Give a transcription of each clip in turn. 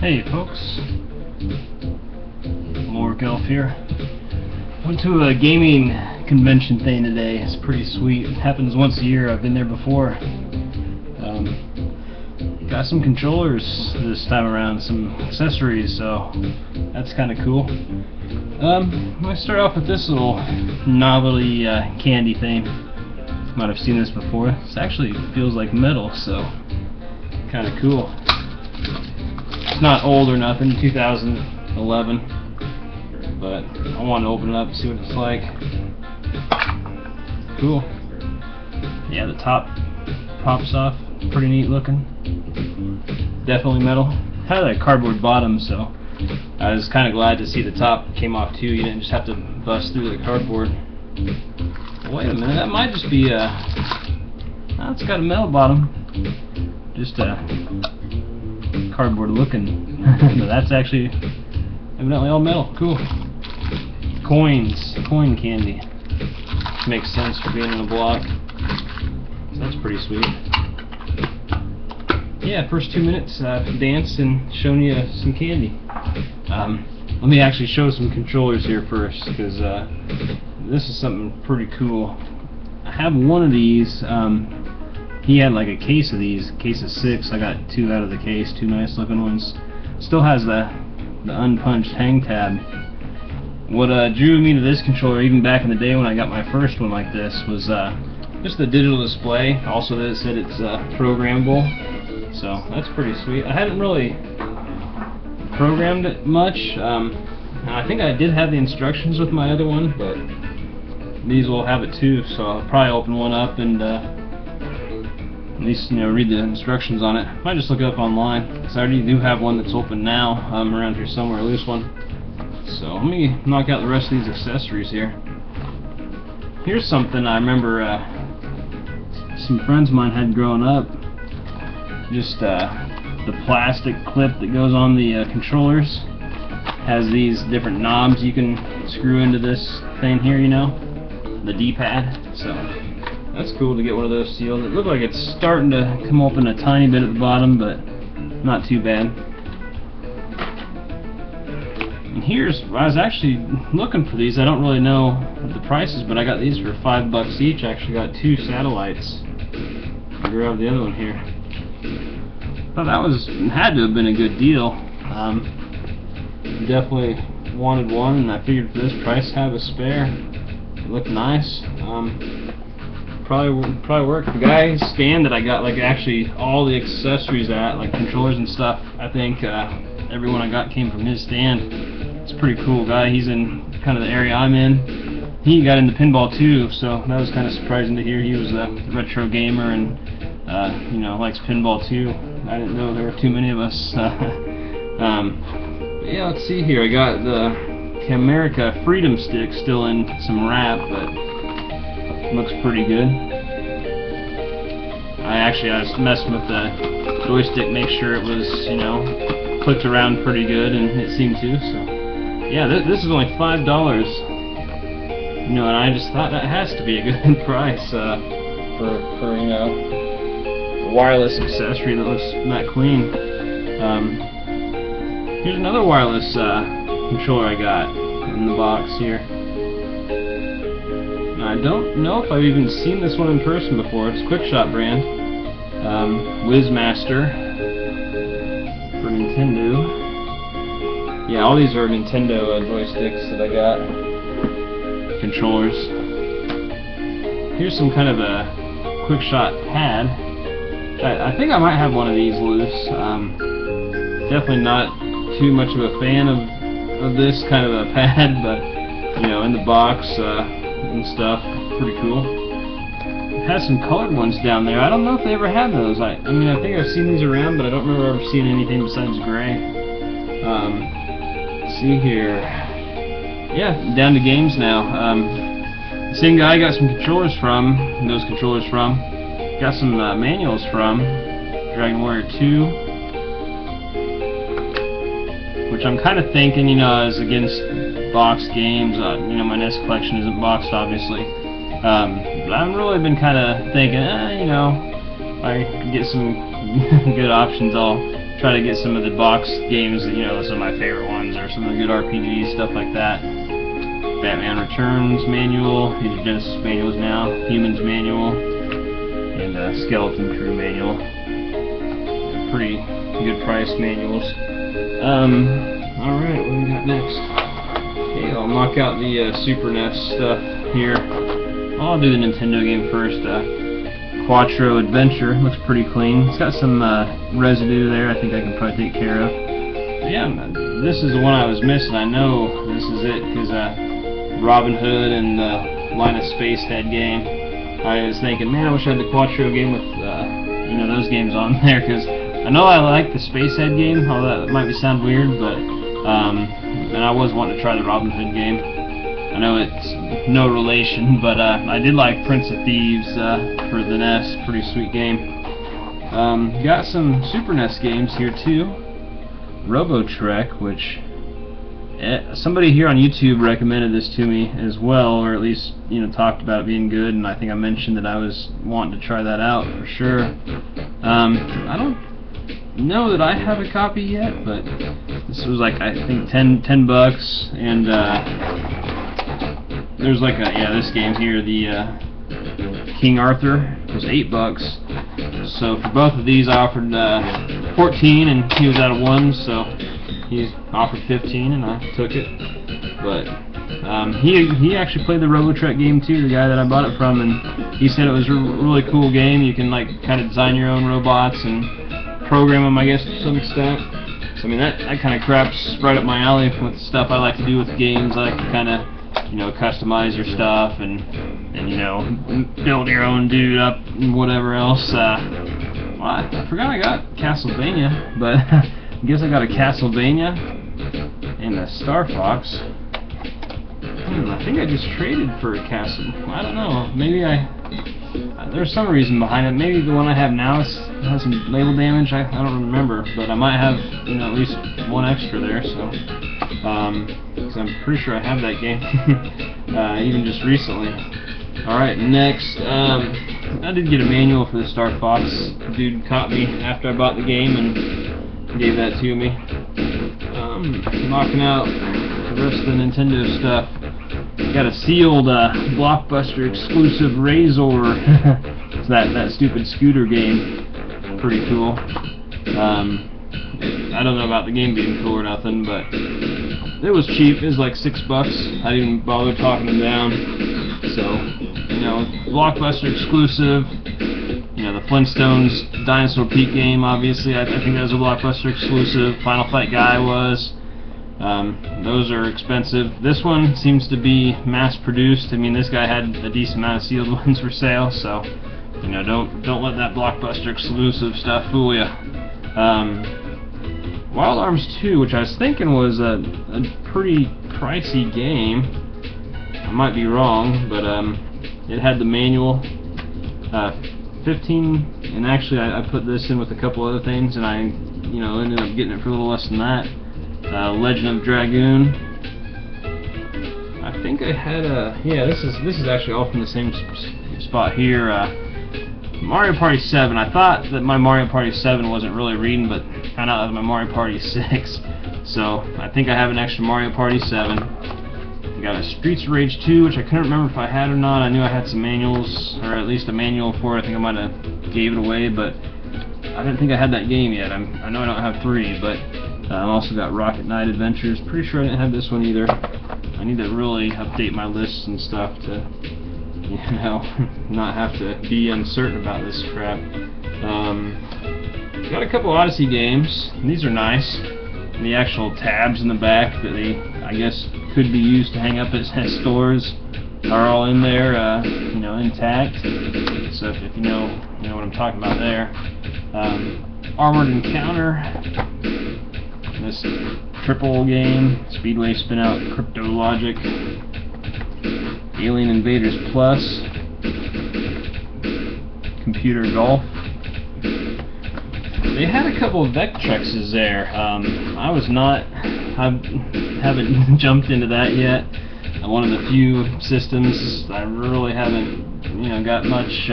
Hey folks, LoricElf here. Went to a gaming convention thing today. It's pretty sweet. It happens once a year. I've been there before. Got some controllers this time around, some accessories, so that's kind of cool. I'm going to start off with this little novelty candy thing. You might have seen this before. This actually feels like metal, so kind of cool. It's not old or nothing, 2011, but I want to open it up and see what it's like. Cool. Yeah, the top pops off, pretty neat looking. Definitely metal. Had a cardboard bottom, so I was kind of glad to see the top came off too. You didn't just have to bust through the cardboard. Wait a minute, that might just be oh, it's got a metal bottom. Just cardboard looking. But that's actually evidently all metal. Cool. Coins. Coin candy. Makes sense for being in a block. So that's pretty sweet. Yeah, first 2 minutes dance and showing you some candy. Let me actually show some controllers here first, because this is something pretty cool. I have one of these. He had like a case of these, case of 6. I got 2 out of the case, 2 nice looking ones. Still has the unpunched hang tab. What drew me to this controller, even back in the day when I got my first one like this, was just the digital display. Also, that it said it's programmable, so that's pretty sweet. I hadn't really programmed it much. I think I did have the instructions with my other one, but these will have it too. So I'll probably open one up and at least, read the instructions on it. Might just look it up online, because I already do have one that's open now around here somewhere, a loose one. So let me knock out the rest of these accessories here. Here's something I remember some friends of mine had growing up. Just the plastic clip that goes on the controllers has these different knobs you can screw into this thing here, the D-pad. So that's cool to get one of those sealed. It looks like it's starting to come open a tiny bit at the bottom, but not too bad. And I was actually looking for these. I don't really know what the price is, but I got these for $5 each. I actually got 2 satellites. I grabbed the other one here. Thought that had to have been a good deal. Definitely wanted one, and I figured for this price, have a spare. It looked nice. Probably work. The guy's stand that I got, like actually all the accessories at, like controllers and stuff, I think everyone I got came from his stand. It's a pretty cool guy. He's in kind of the area I'm in. He got into pinball too, so that was kind of surprising to hear. He was a retro gamer and likes pinball too. I didn't know there were too many of us. Yeah, let's see here. I got the America Freedom Stick still in some wrap, but looks pretty good. I was messing with the joystick, make sure it was, clicked around pretty good, and it seemed to. So, yeah, this is only $5. And I just thought that has to be a good price for a wireless accessory that looks that clean. Here's another wireless controller I got in the box here. I don't know if I've even seen this one in person before. It's QuickShot brand. Whizmaster for Nintendo. Yeah, all these are Nintendo joysticks that I got. Controllers. Here's some kind of a QuickShot pad. I think I might have one of these loose. Definitely not too much of a fan of this kind of a pad, but in the box and stuff, pretty cool. It has some colored ones down there. I don't know if they ever had those. I think I've seen these around, but I don't remember ever seeing anything besides gray. Let's see here. Yeah, down to games now. The same guy I got some controllers from, got some manuals from Dragon Warrior 2. Which I'm kind of thinking, is against boxed games. My NES collection isn't boxed, obviously. But I've really been kind of thinking, if I get some good options, I'll try to get some of the box games, you know, some of my favorite ones, or some of the good RPGs, stuff like that. Batman Returns manual, these are Genesis manuals now, Humans manual, and Skeleton Crew manual. Pretty good price manuals. Alright, what do we got next? Okay, I'll knock out the Super NES stuff here. I'll do the Nintendo game first. Quattro Adventure looks pretty clean. It's got some residue there. I think I can probably take care of. But yeah, this is the one I was missing. I know this is it because Robin Hood and the Line of Space Head game. I was thinking, man, I wish I had the Quattro game with you know, those games on there, because I know I like the Space Head game. Although that might sound weird, but and I was wanting to try the Robin Hood game. I know it's no relation, but I did like Prince of Thieves for the NES. Pretty sweet game. Got some Super NES games here too. Robo-Trek, which somebody here on YouTube recommended this to me as well, or at least, you know, talked about it being good, and I think I mentioned that I was wanting to try that out for sure. I don't know that I have a copy yet, but this was like, I think $10 bucks, and there's like this game here, the King Arthur, was $8 bucks. So for both of these I offered 14, and he was out of 1, so he offered 15 and I took it. But he actually played the Robo-Trek game too, the guy that I bought it from, and he said it was a really cool game. You can like kind of design your own robots and program them, I guess, to some extent. So I mean, that kind of crap's right up my alley with stuff I like to do with games. I like to kind of, you know, customize your stuff and you know, build your own dude up and whatever else. Well, I forgot I got Castlevania, but I guess I got a Castlevania and a Star Fox. I think I just traded for a Castle. I don't know. Maybe there's some reason behind it. Maybe the one I have now has some label damage. I don't remember, but I might have, you know, at least one extra there. So, because I'm pretty sure I have that game, even just recently. All right, next, I did get a manual for the Star Fox. The dude caught me after I bought the game and gave that to me. Knocking out the rest of the Nintendo stuff. Got a sealed Blockbuster exclusive Razor. It's that stupid scooter game. Pretty cool. I don't know about the game being cool or nothing, but it was cheap. It was like $6 bucks. I didn't even bother talking them down. So, you know, Blockbuster exclusive. You know, the Flintstones Dinosaur Peak game, obviously. I think that was a Blockbuster exclusive. Final Fight Guy was. Those are expensive. This one seems to be mass-produced. I mean, this guy had a decent amount of sealed ones for sale, so, you know, don't let that Blockbuster exclusive stuff fool you. Wild Arms 2, which I was thinking was a pretty pricey game. I might be wrong, but it had the manual. 15, and actually I put this in with a couple other things, and I, you know, ended up getting it for a little less than that. Legend of Dragoon. I think I had a, yeah, this is actually all from the same spot here. Mario Party 7. I thought that my Mario Party 7 wasn't really reading, but found out that my Mario Party 6. So I think I have an extra Mario Party 7. I got a Streets of Rage 2, which I couldn't remember if I had or not. I knew I had some manuals, or at least a manual for it. I think I might have gave it away, but I didn't think I had that game yet. I know I don't have 3, but I also got Rocket Knight Adventures. Pretty sure I didn't have this one either. I need to really update my lists and stuff to, you know, not have to be uncertain about this crap. Got a couple Odyssey games. These are nice. And the actual tabs in the back that they, I guess, could be used to hang up at stores are all in there, you know, intact. So if you know what I'm talking about there. Armored Encounter. This triple game, Speedway Spinout, Crypto Logic, Alien Invaders Plus, Computer Golf. They had a couple of Vectrexes there. I haven't jumped into that yet. One of the few systems I really haven't, you know, got much,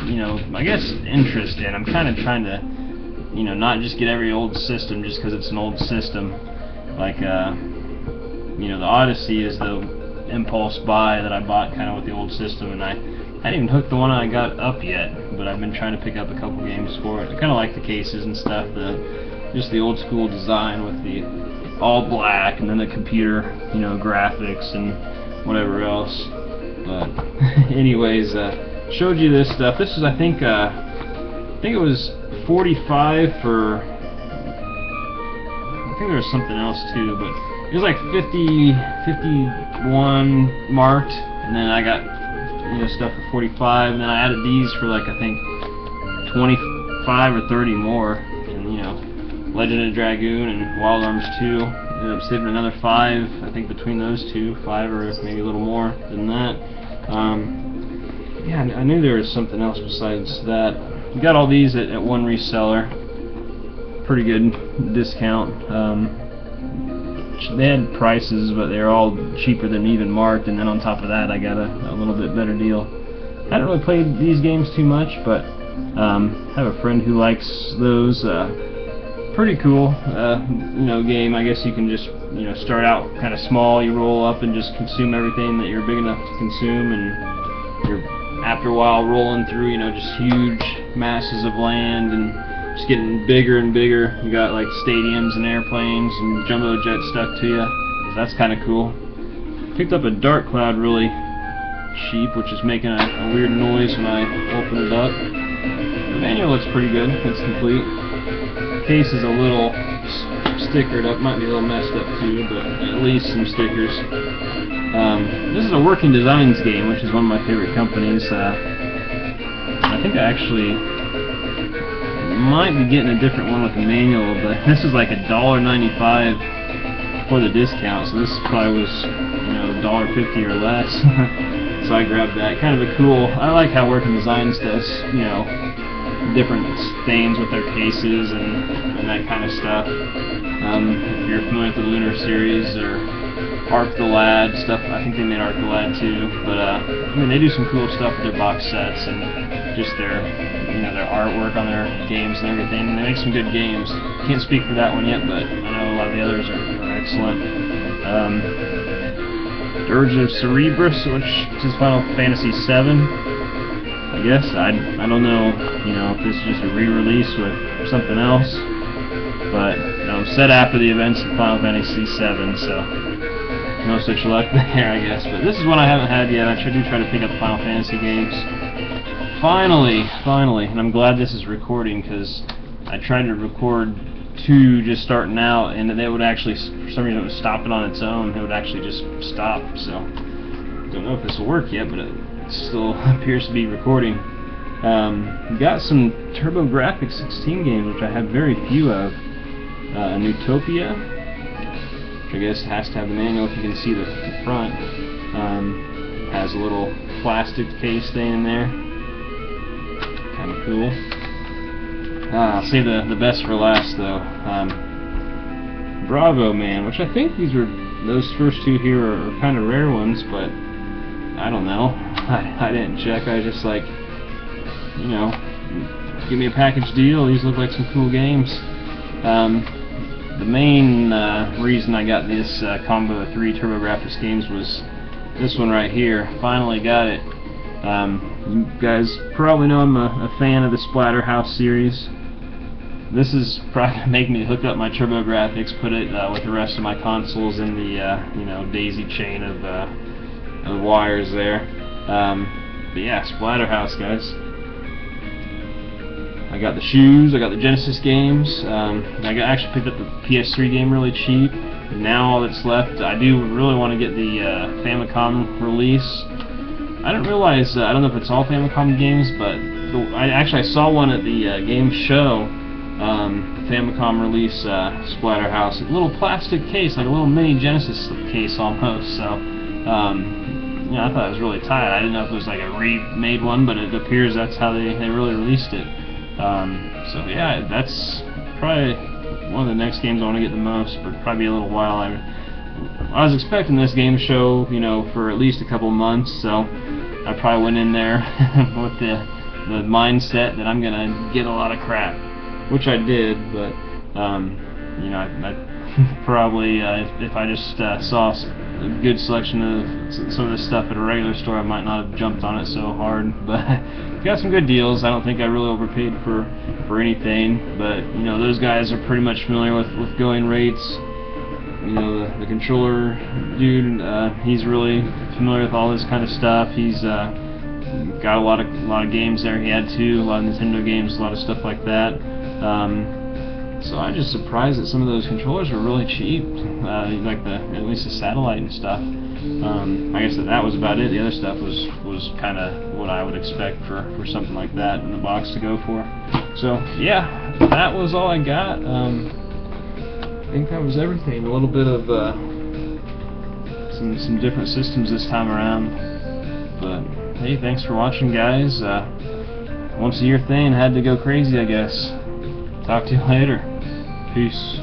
you know, I guess interest in. I'm kind of trying to you know, not just get every old system just because it's an old system. Like, you know, the Odyssey is the impulse buy that I bought kind of with the old system, and I hadn't even hooked the one I got up yet, but I've been trying to pick up a couple games for it. I kind of like the cases and stuff, just the old school design with the all black, and then the computer, you know, graphics and whatever else. But anyways, showed you this stuff. This is, I think it was 45 for, I think there was something else too, but it was like 50, 51 marked, and then I got, you know, stuff for 45, and then I added these for like, I think 25 or 30 more, and you know, Legend of Dragoon and Wild Arms 2. Ended up saving another 5, I think, between those two, 5 or maybe a little more than that. Yeah, I knew there was something else besides that. We got all these at one reseller, pretty good discount. They had prices, but they're all cheaper than even marked, and then on top of that I got a little bit better deal. I haven't really played these games too much, but have a friend who likes those. Pretty cool, you know, game. I guess you can just, you know, start out kind of small, you roll up and just consume everything that you're big enough to consume, and you're, after a while, rolling through, you know, just huge masses of land, and just getting bigger and bigger. You got like stadiums and airplanes and jumbo jets stuck to you, so that's kind of cool. Picked up a Dark Cloud really cheap, which is making a weird noise when I open it up. The manual looks pretty good, it's complete. Case is a little stickered up, might be a little messed up too, but at least some stickers. This is a Working Designs game, which is one of my favorite companies. I think I actually might be getting a different one with the manual, but this is like $1.95 for the discount, so this probably was, you know, $1.50 or less. So I grabbed that. Kind of a cool. I like how Working Designs does, you know, different things with their cases and that kind of stuff. If you're familiar with the Lunar series or Arc the Lad stuff, I think they made Arc the Lad too. But I mean, they do some cool stuff with their box sets and just their, you know, their artwork on their games and everything. They make some good games. Can't speak for that one yet, but I know a lot of the others are excellent. Dirge of Cerberus, which is Final Fantasy VII. I guess I don't know, you know, if this is just a re-release with something else, but set after the events of Final Fantasy VII, so no such luck there, I guess. But this is one I haven't had yet. I do try to pick up Final Fantasy games. Finally, and I'm glad this is recording, because I tried to record 2 just starting out, and they would actually, for some reason, it was stopping on its own. It would actually just stop. So don't know if this will work yet, but it still appears to be recording. Got some TurboGrafx 16 games, which I have very few of. Newtopia, which I guess has to have the manual if you can see the front. Has a little plastic case thing in there. Kind of cool. I'll save the best for last though. Bravo Man, which I think those first 2 here are kind of rare ones, but I don't know. I didn't check. I was just like, you know, give me a package deal. These look like some cool games. The main reason I got this combo of 3 TurboGrafx games was this one right here. Finally got it. You guys probably know I'm a fan of the Splatterhouse series. This is probably going to make me hook up my TurboGrafx, put it with the rest of my consoles in the you know, daisy chain of wires there. But yeah, Splatterhouse, guys. I got the shoes, I got the Genesis games, I actually picked up the PS3 game really cheap. Now all that's left, I do really want to get the Famicom release. I didn't realize, I don't know if it's all Famicom games, but I saw one at the game show, Famicom release Splatterhouse. A little plastic case, like a little mini Genesis case almost, so you know, I thought it was really tight. I didn't know if it was like a remade one, but it appears that's how they really released it. So yeah, that's probably one of the next games I want to get the most, but probably a little while. I was expecting this game show, you know, for at least a couple months, so I probably went in there with the mindset that I'm gonna get a lot of crap. which I did, but you know, I probably if I just saw a good selection of some of this stuff at a regular store, I might not have jumped on it so hard. But got some good deals. I don't think I really overpaid for anything, but you know, those guys are pretty much familiar with going rates. You know, the controller dude, he's really familiar with all this kind of stuff. He's got a lot of games there. He had a lot of Nintendo games, a lot of stuff like that. So I'm just surprised that some of those controllers were really cheap, like at least the satellite and stuff. I guess that was about it. The other stuff was kind of what I would expect for something like that in the box to go for. So yeah, that was all I got. I think that was everything. A little bit of some different systems this time around. But hey, thanks for watching, guys. Once a year thing, had to go crazy, I guess. Talk to you later. Peace.